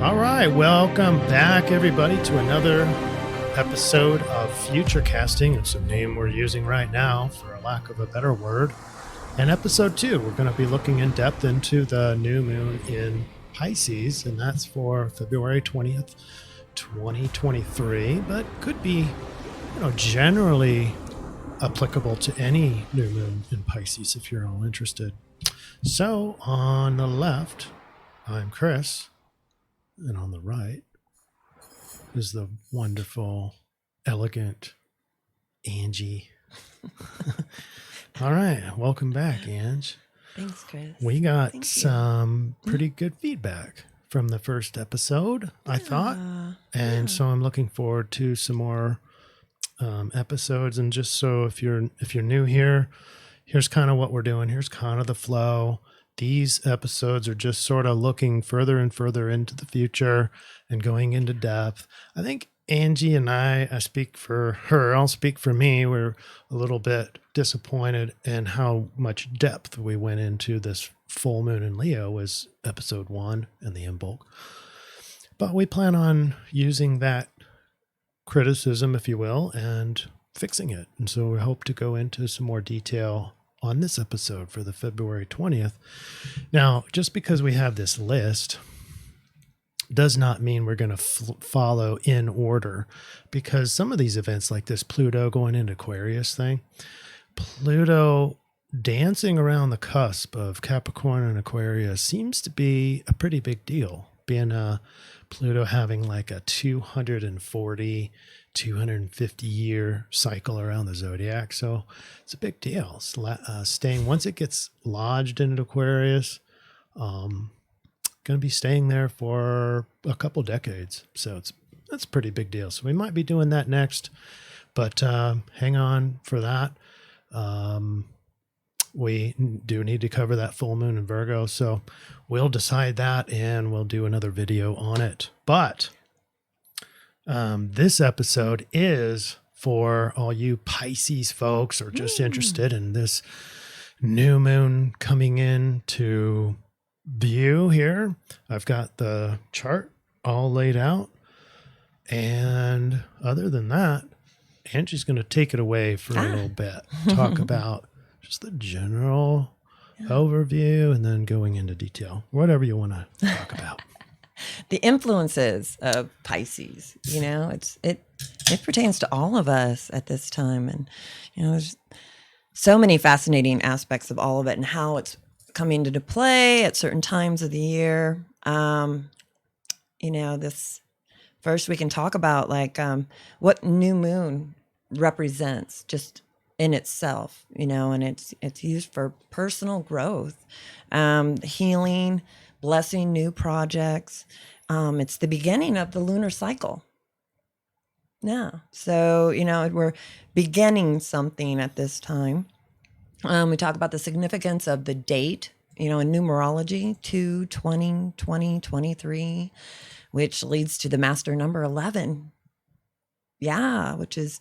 All right, welcome back, everybody, to another episode of FutureCasting. It's a name we're using right now, for a lack of a better word. And episode 2, we're going to be looking in depth into the new moon in Pisces, and that's for February 20th, 2023, but could be, generally applicable to any new moon in Pisces if you're all interested. So on the left, I'm Chris. And on the right is the wonderful, elegant Angie. All right. Welcome back, Ange. Thanks, Chris. We got some pretty good feedback from the first episode, I thought. And so I'm looking forward to some more episodes. And just so if you're new here, here's kind of what we're doing. Here's kind of the flow. These episodes are just sort of looking further and further into the future and going into depth. I think Angie and I speak for her, I'll speak for me. We're a little bit disappointed in how much depth we went into this full moon in Leo was episode 1 and the Imbolc. But we plan on using that criticism, if you will, and fixing it. And so we hope to go into some more detail on this episode for the February 20th. Now, just because we have this list does not mean we're going to follow in order, because some of these events like this Pluto going into Aquarius thing, Pluto dancing around the cusp of Capricorn and Aquarius seems to be a pretty big deal, being Pluto having like a 250 year cycle around the zodiac. So it's a big deal. Staying, once it gets lodged into Aquarius, going to be staying there for a couple decades. So that's a pretty big deal. So we might be doing that next, but hang on for that. We do need to cover that full moon in Virgo. So we'll decide that and we'll do another video on it. But this episode is for all you Pisces folks or just interested in this new moon coming into view here. I've got the chart all laid out. And other than that, Angie's going to take it away for a little bit. Talk about just the general overview and then going into detail, whatever you want to talk about. The influences of Pisces, it pertains to all of us at this time. And, there's so many fascinating aspects of all of it and how it's coming into play at certain times of the year. This first we can talk about what new moon represents just in itself, and it's used for personal growth, healing, blessing new projects. It's the beginning of the lunar cycle. Yeah. So, we're beginning something at this time. We talk about the significance of the date, in numerology, 2/20/2023, which leads to the master number 11. Yeah, which is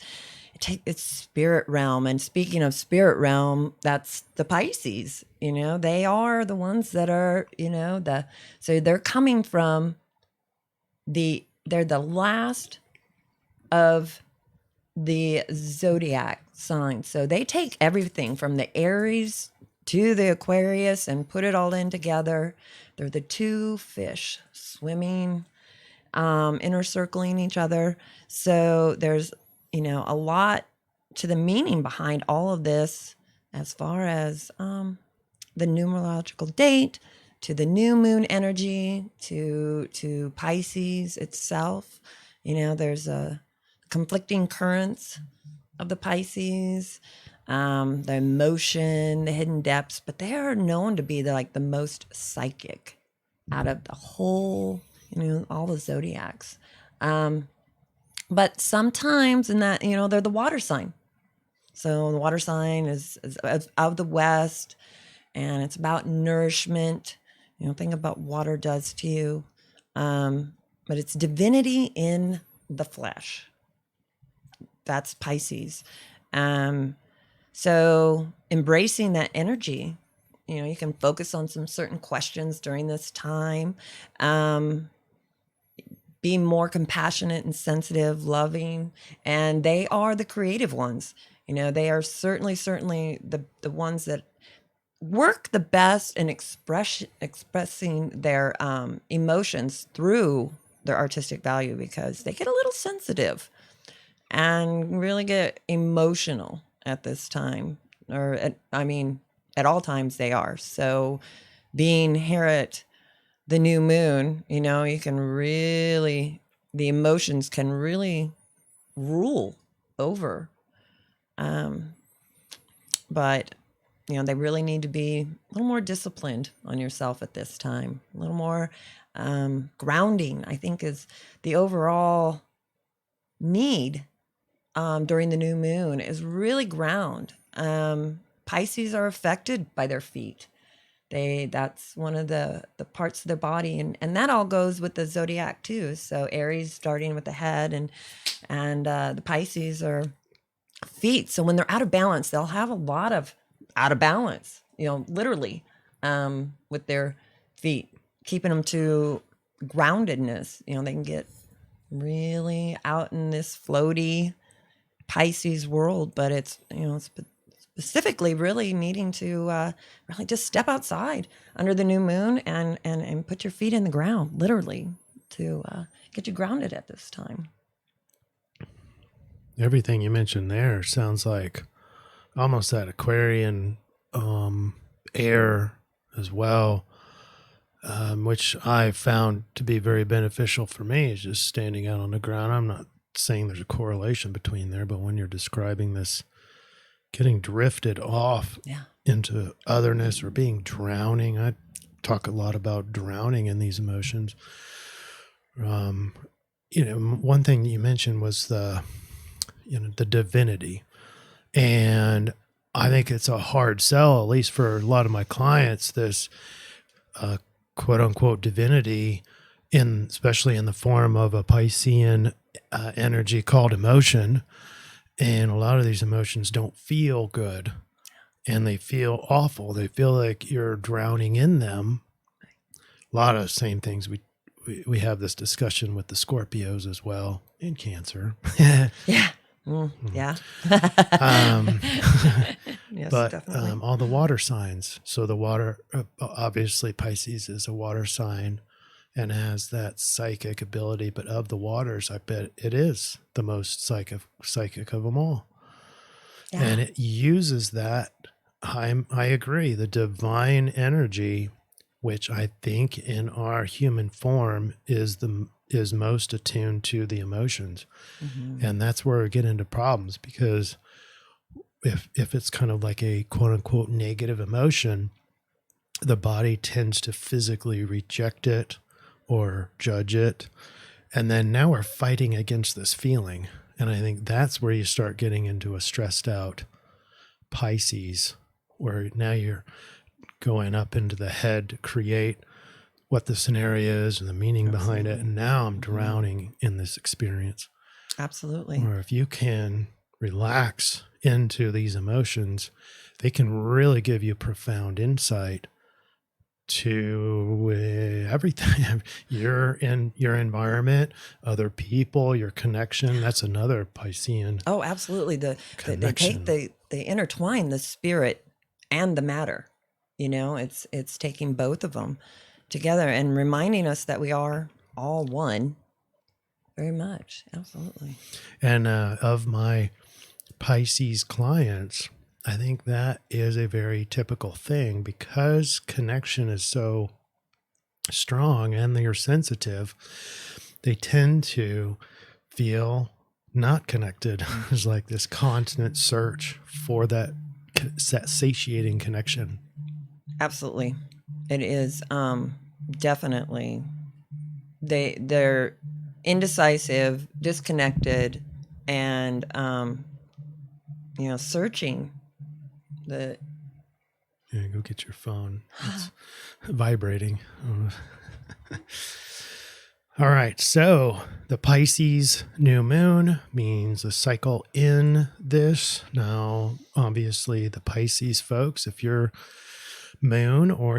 it's spirit realm. And speaking of spirit realm, that's the Pisces. They are the ones that are, so they're coming from they're the last of the zodiac signs. So they take everything from the Aries to the Aquarius and put it all in together. They're the two fish swimming, intercircling each other. So there's, a lot to the meaning behind all of this as far as the numerological date, to the new moon energy, to Pisces itself. There's a conflicting currents of the Pisces, the emotion, the hidden depths, but they are known to be the most psychic out of the whole, all the zodiacs. But sometimes in that, they're the water sign. So the water sign is of the West, and it's about nourishment. Think about what water does to you. But it's divinity in the flesh. That's Pisces. So embracing that energy, you can focus on some certain questions during this time. be more compassionate and sensitive, loving, and they are the creative ones. They are certainly the ones that work the best in expressing their emotions through their artistic value, because they get a little sensitive and really get emotional at this time, at all times they are. So being here at the new moon, you can really, the emotions can really rule over. But they really need to be a little more disciplined on yourself at this time. A little more grounding, I think, is the overall need during the new moon, is really ground. Pisces are affected by their feet. That's one of the parts of their body, and that all goes with the zodiac too. So Aries starting with the head, and the Pisces are feet. So when they're out of balance, they'll have a lot of out of balance, literally, with their feet, keeping them to groundedness. They can get really out in this floaty Pisces world, but it's, specifically really needing to really just step outside under the new moon and put your feet in the ground, literally, to get you grounded at this time. Everything you mentioned there sounds like almost that Aquarian air as well, which I found to be very beneficial for me, is just standing out on the ground. I'm not saying there's a correlation between there, but when you're describing this getting drifted off into otherness or being drowning, I talk a lot about drowning in these emotions. One thing you mentioned was the divinity. And I think it's a hard sell, at least for a lot of my clients, this quote unquote divinity, especially in the form of a Piscean energy called emotion. And a lot of these emotions don't feel good, and they feel awful. They feel like you're drowning in them. A lot of same things. We have this discussion with the Scorpios as well, and Cancer. Yeah. Yeah. Yes, but definitely. all the water signs. So the water, obviously Pisces is a water sign and has that psychic ability, but of the waters, I bet it is the most psychic of them all. Yeah. And it uses that. I agree. The divine energy, which I think in our human form is most attuned to the emotions. Mm-hmm. And that's where we get into problems, because if it's kind of like a quote unquote negative emotion, the body tends to physically reject it or judge it. And then now we're fighting against this feeling. And I think that's where you start getting into a stressed out Pisces, where now you're going up into the head to create what the scenario is and the meaning behind it. And now I'm drowning in this experience. Absolutely. Or if you can relax into these emotions, they can really give you profound insight to everything. You're in your environment, other people, your connection. That's another Piscean. Oh, absolutely. They intertwine the spirit and the matter. It's taking both of them together and reminding us that we are all one. Very much. Absolutely. And of my Pisces clients, I think that is a very typical thing, because connection is so strong and they're sensitive. They tend to feel not connected. It's like this constant search for that satiating connection. Absolutely. It is definitely. They're indecisive, disconnected, and searching. Yeah, go get your phone. It's vibrating. All right. So the Pisces new moon means a cycle in this. Now, obviously, the Pisces folks, if your moon or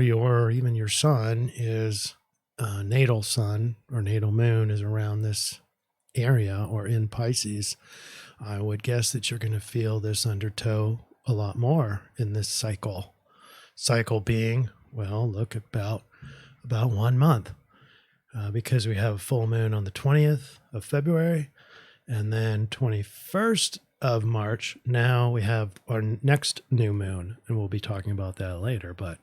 even your sun is natal sun or natal moon is around this area or in Pisces, I would guess that you're going to feel this undertow a lot more in this cycle. Cycle being, well, look, about 1 month, because we have a full moon on the 20th of February, and then 21st of March. Now we have our next new moon, and we'll be talking about that later. But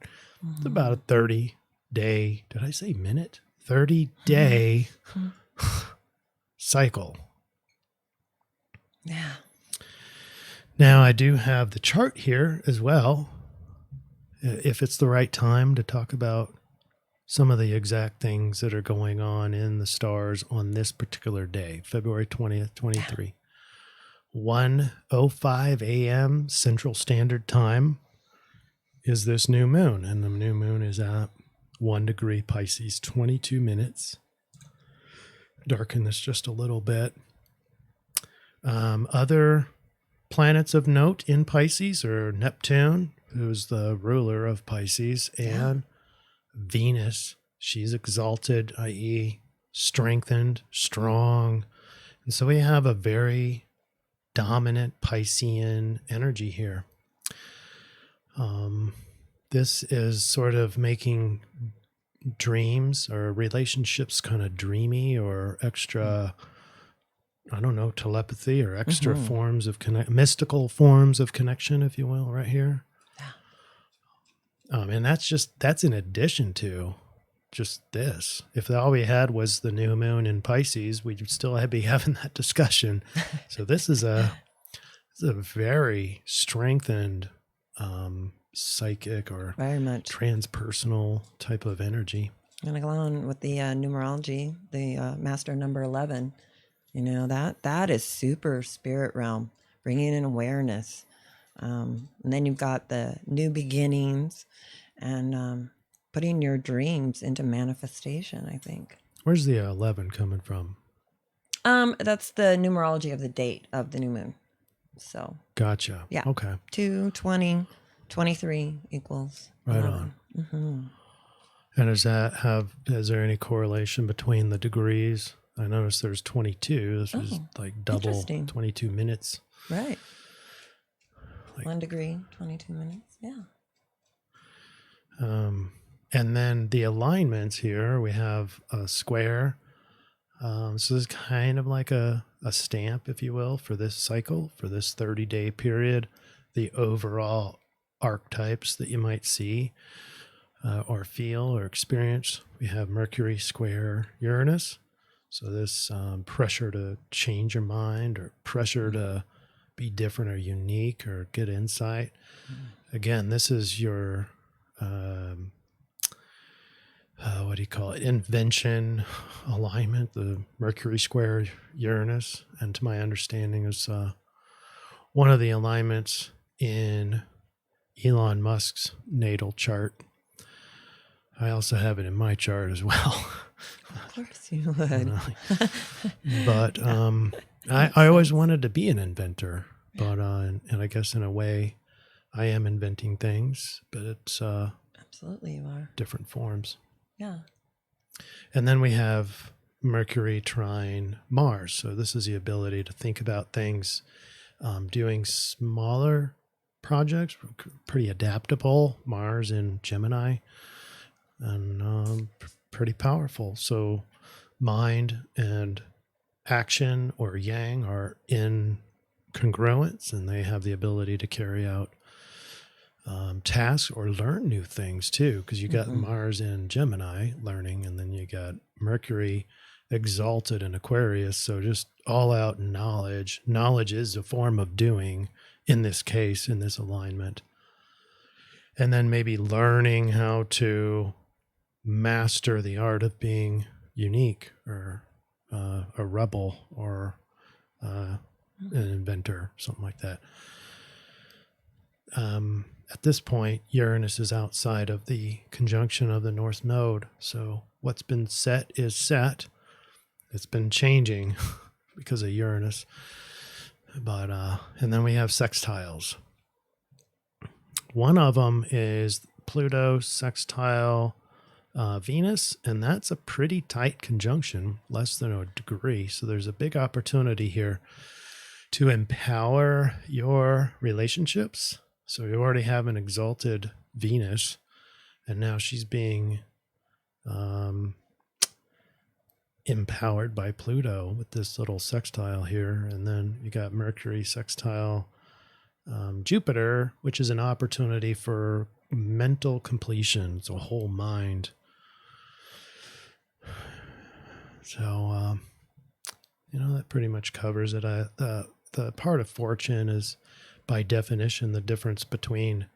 it's about a 30-day. Did I say minute? 30-day cycle. Yeah. Now, I do have the chart here as well, if it's the right time to talk about some of the exact things that are going on in the stars on this particular day, February 20th, 23. 1:05 a.m. Central Standard Time is this new moon, and the new moon is at 1 degree Pisces, 22 minutes. Darken this just a little bit. Other planets of note in Pisces are Neptune, who's the ruler of Pisces, and Venus. She's exalted, i.e., strengthened, strong. And so we have a very dominant Piscean energy here. This is sort of making dreams or relationships kind of dreamy or extra, I don't know, telepathy or extra forms of mystical forms of connection, if you will, right here. And that's in addition to just this. If all we had was the new moon in Pisces, we'd still be having that discussion. So this is a very strengthened psychic or very much transpersonal type of energy. I'm going to go on with the numerology, the master number 11. You know, that is super spirit realm, bringing in awareness. And then you've got the new beginnings and putting your dreams into manifestation, I think. Where's the 11 coming from? That's the numerology of the date of the new moon. So. Gotcha. Yeah. Okay. 2, 20, 23 equals 11. Right on. Mm-hmm. And is there any correlation between the degrees? I noticed there's 22. This is like double 22 minutes. Right. 1 degree, 22 minutes. Yeah. And then the alignments here, we have a square. So this is kind of like a stamp, if you will, for this cycle, for this 30-day period, the overall archetypes that you might see or feel or experience. We have Mercury square Uranus. So this pressure to change your mind or pressure to be different or unique or get insight. Again, this is your, what do you call it? Invention alignment, the Mercury square Uranus. And to my understanding is one of the alignments in Elon Musk's natal chart. I also have it in my chart as well. Of course you would. But I always wanted to be an inventor, but and I guess in a way I am inventing things, but it's absolutely you are. Different forms. Yeah. And then we have Mercury trine Mars. So this is the ability to think about things, doing smaller projects, pretty adaptable. Mars in Gemini, and pretty powerful. So mind and action or yang are in congruence, and they have the ability to carry out tasks or learn new things too, because you got Mars in Gemini learning, and then you got Mercury exalted in Aquarius. So just all out knowledge. Knowledge is a form of doing in this case, in this alignment. And then maybe learning how to master the art of being unique or a rebel or an inventor, something like that. At this point, Uranus is outside of the conjunction of the North Node. So what's been set is set. It's been changing because of Uranus. But and then we have sextiles. One of them is Pluto sextile Venus, and that's a pretty tight conjunction, less than a degree. So there's a big opportunity here to empower your relationships. So you already have an exalted Venus, and now she's being empowered by Pluto with this little sextile here. And then you got Mercury sextile Jupiter, which is an opportunity for mental completion. It's a whole mind. So, that pretty much covers it. The part of fortune is, by definition, the difference between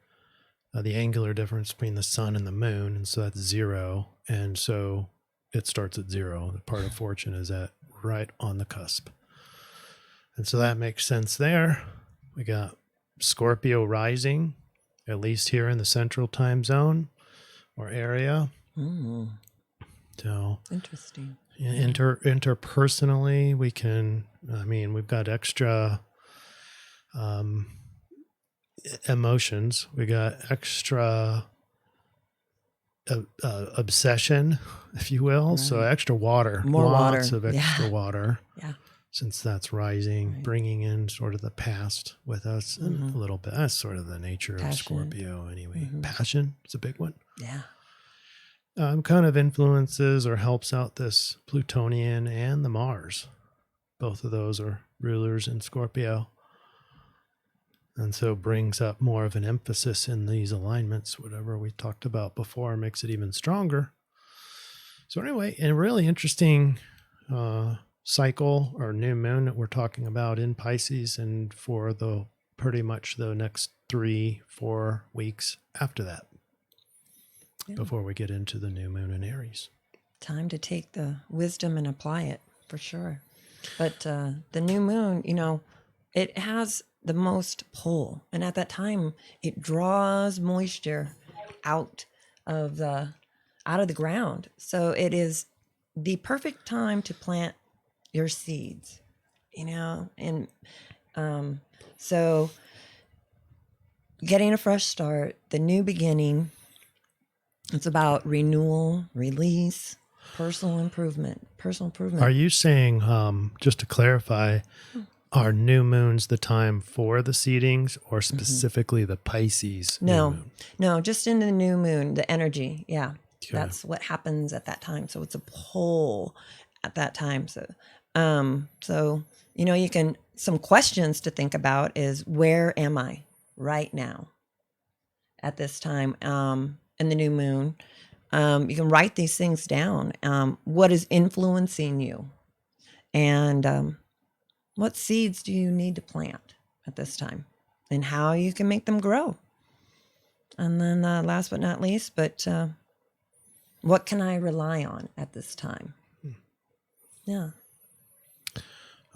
the angular difference between the sun and the moon. And so that's 0. And so it starts at 0. The part of fortune is at right on the cusp. And so that makes sense there. We got Scorpio rising, at least here in the central time zone or area. Mm. So Interesting. Interpersonally, we've got extra emotions. We got extra obsession, if you will. Right. So extra water. More Lots water. of extra water. Yeah. Since that's rising, right. Bringing in sort of the past with us a little bit. That's sort of the nature of Scorpio anyway. Passion is a big one. Yeah. Kind of influences or helps out this Plutonian and the Mars. Both of those are rulers in Scorpio. And so brings up more of an emphasis in these alignments. Whatever we talked about before makes it even stronger. So anyway, a really interesting cycle or new moon that we're talking about in Pisces, and for the pretty much the next 3-4 weeks after that. Yeah. Before we get into the new moon in Aries. Time to take the wisdom and apply it, for sure. But the new moon, it has the most pull. And at that time, it draws moisture out of the ground. So it is the perfect time to plant your seeds, and so getting a fresh start, the new beginning. It's about renewal, release, personal improvement. Are you saying, just to clarify, are new moons the time for the seedings, or specifically the Pisces new moon? No, just in the new moon, the energy. Yeah, okay. That's what happens at that time. So it's a pull at that time. So you can, some questions to think about is, where am I right now at this time? In the new moon, you can write these things down. What is influencing you, and what seeds do you need to plant at this time, and how you can make them grow. And then last but not least, what can I rely on at this time? Yeah.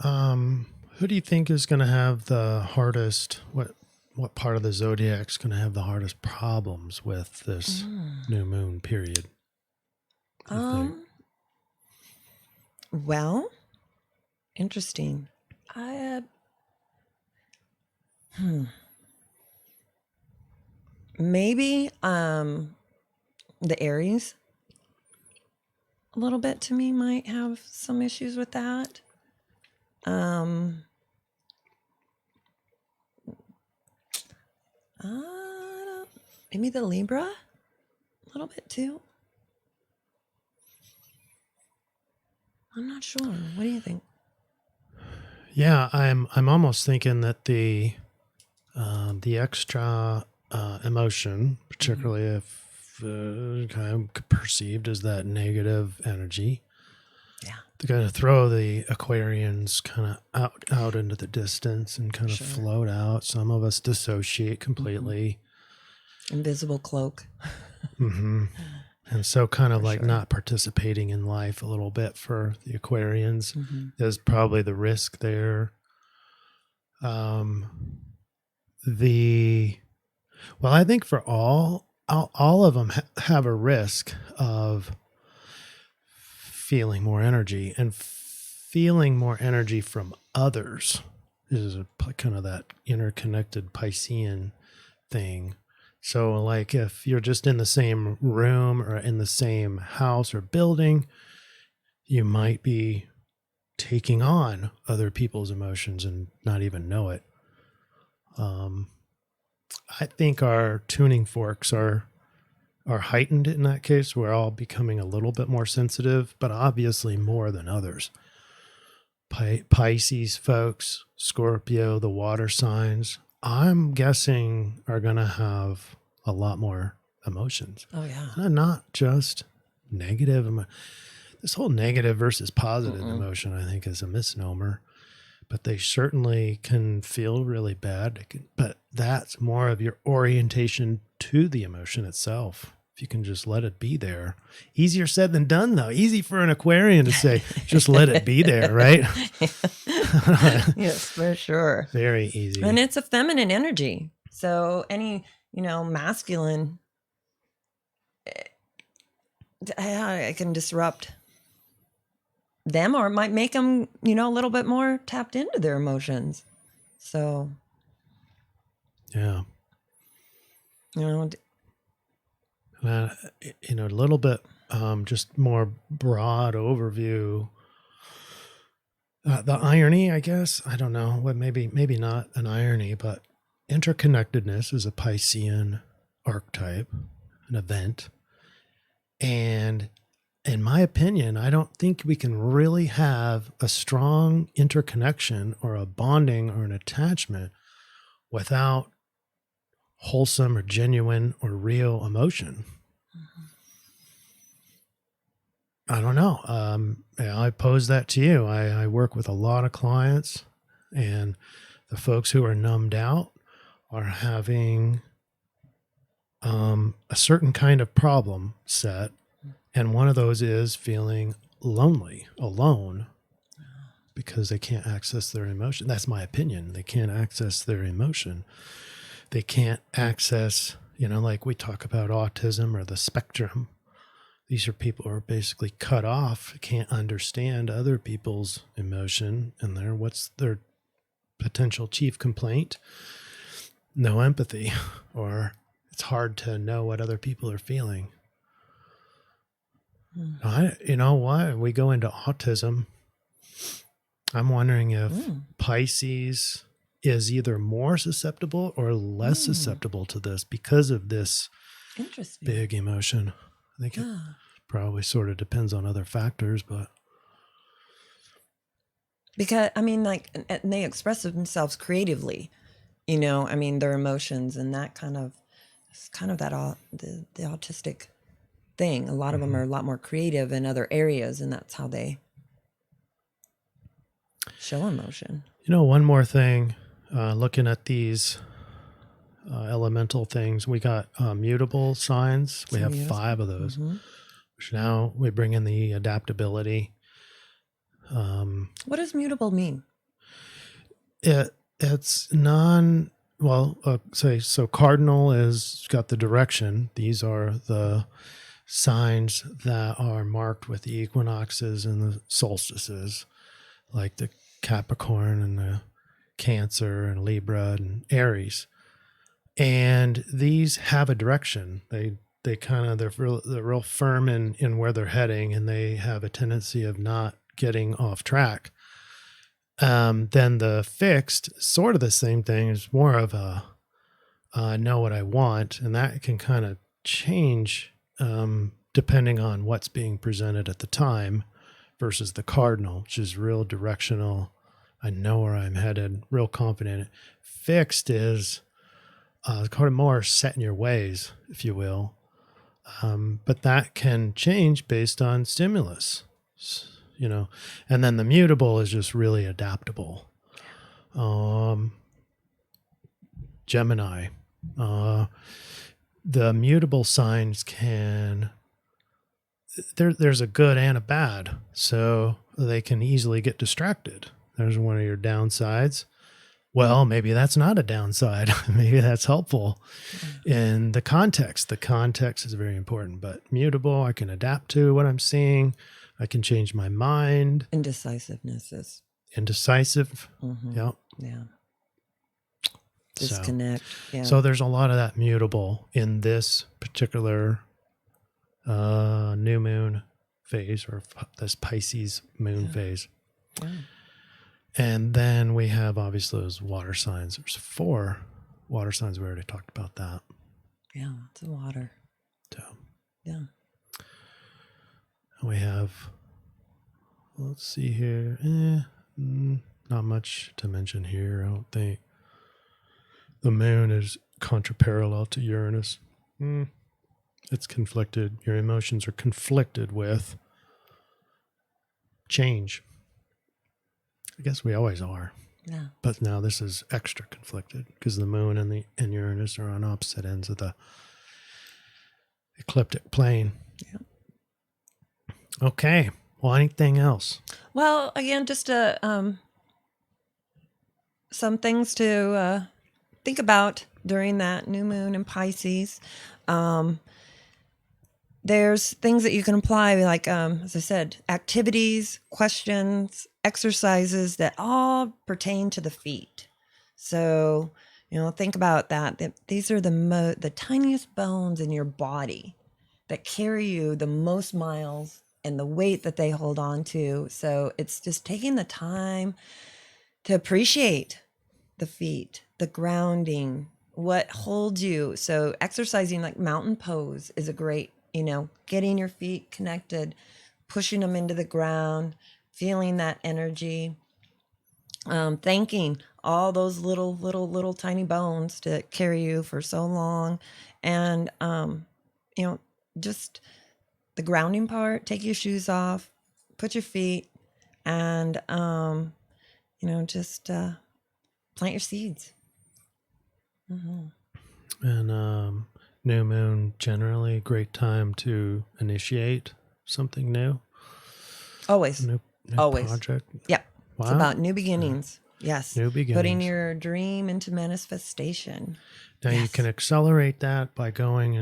Who do you think is going to have the hardest? What part of the zodiac is going to have the hardest problems with this new moon period? Well, interesting. Maybe the Aries a little bit, to me, might have some issues with that. Maybe the Libra a little bit too. I'm not sure. What do you think? Yeah, I'm almost thinking that the extra emotion, particularly if kind of perceived as that negative energy, to kind of throw the Aquarians kind of out into the distance and kind of float out. Some of us dissociate completely. Invisible cloak. And so kind of not participating in life a little bit for the Aquarians is probably the risk there. I think for all of them have a risk of feeling more energy, and feeling more energy from others is kind of that interconnected Piscean thing. So like if you're just in the same room or in the same house or building, you might be taking on other people's emotions and not even know it. I think our tuning forks are heightened in that case. We're all becoming a little bit more sensitive, but obviously more than others. Pisces folks, Scorpio, the water signs, I'm guessing are going to have a lot more emotions. Oh yeah. And not just negative. This whole negative versus positive emotion, I think, is a misnomer. But they certainly can feel really bad. But that's more of your orientation to the emotion itself. If you can just let it be there. Easier said than done, though. Easy for an Aquarian to say, just let it be there, right? Yes, for sure. Very easy. And it's a feminine energy. So any, masculine, it can disrupt them, or it might make them, a little bit more tapped into their emotions. So, yeah. a little bit, just more broad overview. The irony, I guess, I don't know, what maybe not an irony, but interconnectedness is a Piscean archetype, an event. And in my opinion, I don't think we can really have a strong interconnection or a bonding or an attachment without wholesome or genuine or real emotion. I don't know. I pose that to you. I work with a lot of clients, and the folks who are numbed out are having a certain kind of problem set. And one of those is feeling lonely, alone, because they can't access their emotion. That's my opinion. They can't access their emotion. They can't access, like we talk about autism or the spectrum. These are people who are basically cut off, can't understand other people's emotion, and what's their potential chief complaint? No empathy, or it's hard to know what other people are feeling. You know what? We go into autism. I'm wondering if Pisces is either more susceptible or less susceptible to this because of this big emotion. I think it probably sort of depends on other factors, but because and they express themselves creatively, their emotions, and that it's kind of that the autistic thing. A lot of them are a lot more creative in other areas, and that's how they show emotion. One more thing, looking at these elemental things, we got mutable signs. We have 5 of those. Which now we bring in the adaptability. What does mutable mean? It's so cardinal is got the direction. These are the signs that are marked with the equinoxes and the solstices, like the Capricorn and the Cancer and Libra and Aries. And these have a direction. They're real firm in where they're heading, and they have a tendency of not getting off track. Then the fixed, sort of the same thing, is more of a know what I want, and that can kind of change depending on what's being presented at the time, versus the cardinal, which is real directional. I know where I'm headed, real confident. Fixed is kind of more set in your ways, if you will. But that can change based on stimulus, and then the mutable is just really adaptable. Gemini, the mutable signs there's a good and a bad, so they can easily get distracted. There's one of your downsides. Well, maybe that's not a downside. Maybe that's helpful in the context. The context is very important, but mutable, I can adapt to what I'm seeing. I can change my mind. Indecisiveness is Indecisive. Mm-hmm. Yep. Yeah. disconnect. Yeah. So there's a lot of that mutable in this particular new moon phase, or this Pisces moon phase. Yeah. And then we have obviously those water signs. There's 4 water signs. We already talked about that. Yeah, it's water. So Yeah. we have, let's see here. Not much to mention here, I don't think. The moon is contraparallel to Uranus. It's conflicted. Your emotions are conflicted with change. I guess we always are. Yeah. But now this is extra conflicted because the moon and Uranus are on opposite ends of the ecliptic plane. Yeah. Okay. Well, anything else? Well, again, just some things to think about during that new moon in Pisces. There's things that you can apply, like, as I said, activities, questions, exercises that all pertain to the feet. So, think about that. These are the tiniest bones in your body that carry you the most miles and the weight that they hold on to. So it's just taking the time to appreciate the feet, the grounding, what holds you. So exercising like mountain pose is a great, getting your feet connected, pushing them into the ground, feeling that energy, thanking all those little tiny bones to carry you for so long. And, just the grounding part, take your shoes off, put your feet, and, just plant your seeds. Mm-hmm. And new moon, generally great time to initiate something new. Always. New Always. project. Yep. Wow. It's about new beginnings. Yes. New beginnings. Putting your dream into manifestation. Now you can accelerate that by going,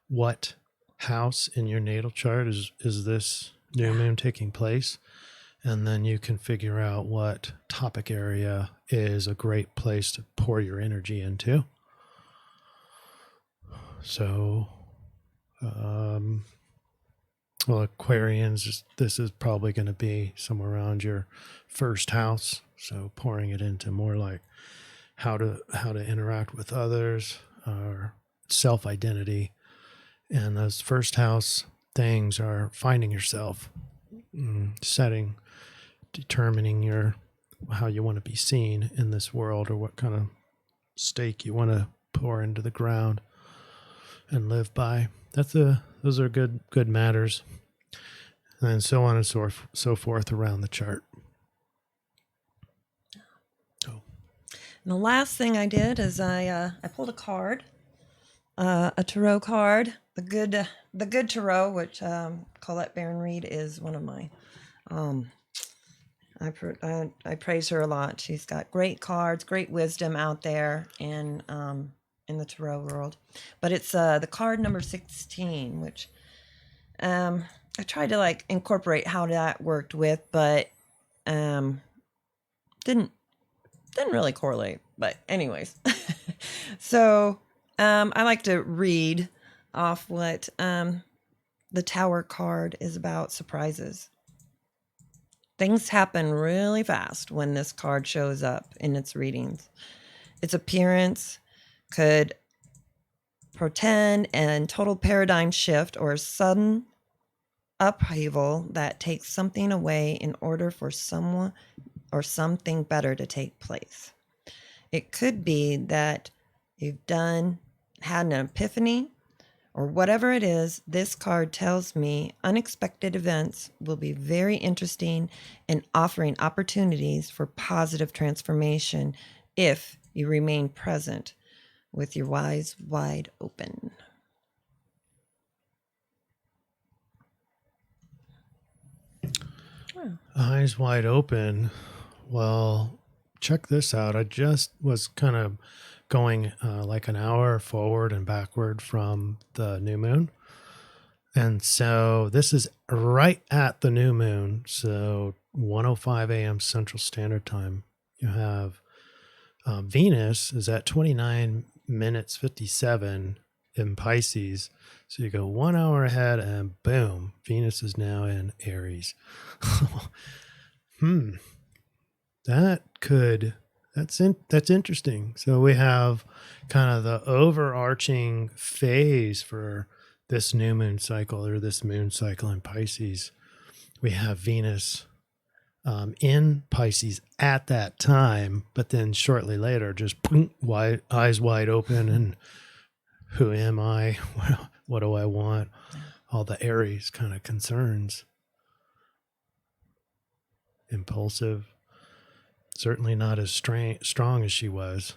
what house in your natal chart is this new moon taking place? And then you can figure out what topic area is a great place to pour your energy into. So, Aquarians, this is probably going to be somewhere around your first house. So pouring it into more like how to interact with others, or self-identity. And those first house things are finding yourself, determining how you want to be seen in this world, or what kind of stake you want to pour into the ground and live by. Those are good matters, and so on and so forth around the chart. And the last thing I did is I pulled a card, a tarot card, the good tarot, which Colette Baron Reed is one of my. I praise her a lot. She's got great cards, great wisdom out there in the tarot world. But it's the card number 16, which I tried to incorporate how that worked with, but didn't really correlate. But anyways, so I like to read off what the Tower card is about: surprises. Things happen really fast when this card shows up in its readings. Its appearance could portend a total paradigm shift or a sudden upheaval that takes something away in order for someone or something better to take place. It could be that you've had an epiphany, or whatever it is. This card tells me unexpected events will be very interesting and offering opportunities for positive transformation if you remain present with your eyes wide open. Eyes wide open. Well, check this out. I just was kind of going like an hour forward and backward from the new moon. And so this is right at the new moon. So 1:05 a.m. Central Standard Time. You have Venus is at 29 minutes 57 in Pisces. So you go 1 hour ahead and boom, Venus is now in Aries. That's interesting. So we have kind of the overarching phase for this new moon cycle, or this moon cycle in Pisces. We have Venus in Pisces at that time, but then shortly later, just boom, eyes wide open, and who am I? What do I want? All the Aries kind of concerns. Impulsive, certainly not as strong as she was,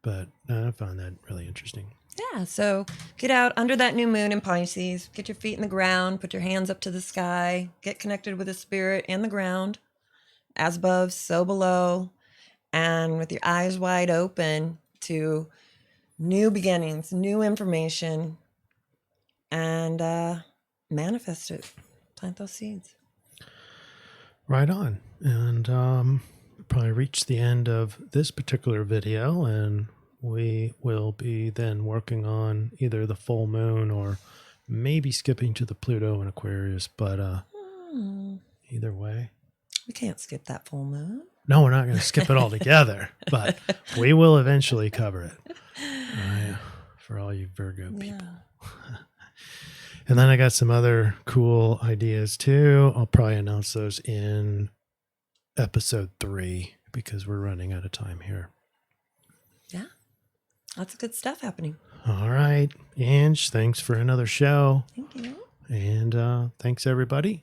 but I found that really interesting. Yeah, so get out under that new moon in Pisces, get your feet in the ground, put your hands up to the sky, get connected with the spirit and the ground, as above, so below, and with your eyes wide open to new beginnings, new information, and manifest it, plant those seeds. Right on. And probably reached the end of this particular video, and we will be then working on either the full moon or maybe skipping to the Pluto and Aquarius, but either way. We can't skip that full moon. No, we're not going to skip it all together, but we will eventually cover it. For all you Virgo people. Yeah. And then I got some other cool ideas too. I'll probably announce those in episode 3 because we're running out of time here. Yeah. Lots of good stuff happening. All right. Ange, thanks for another show. Thank you. And thanks, everybody.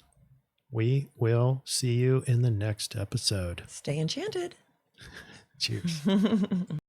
We will see you in the next episode. Stay enchanted. Cheers.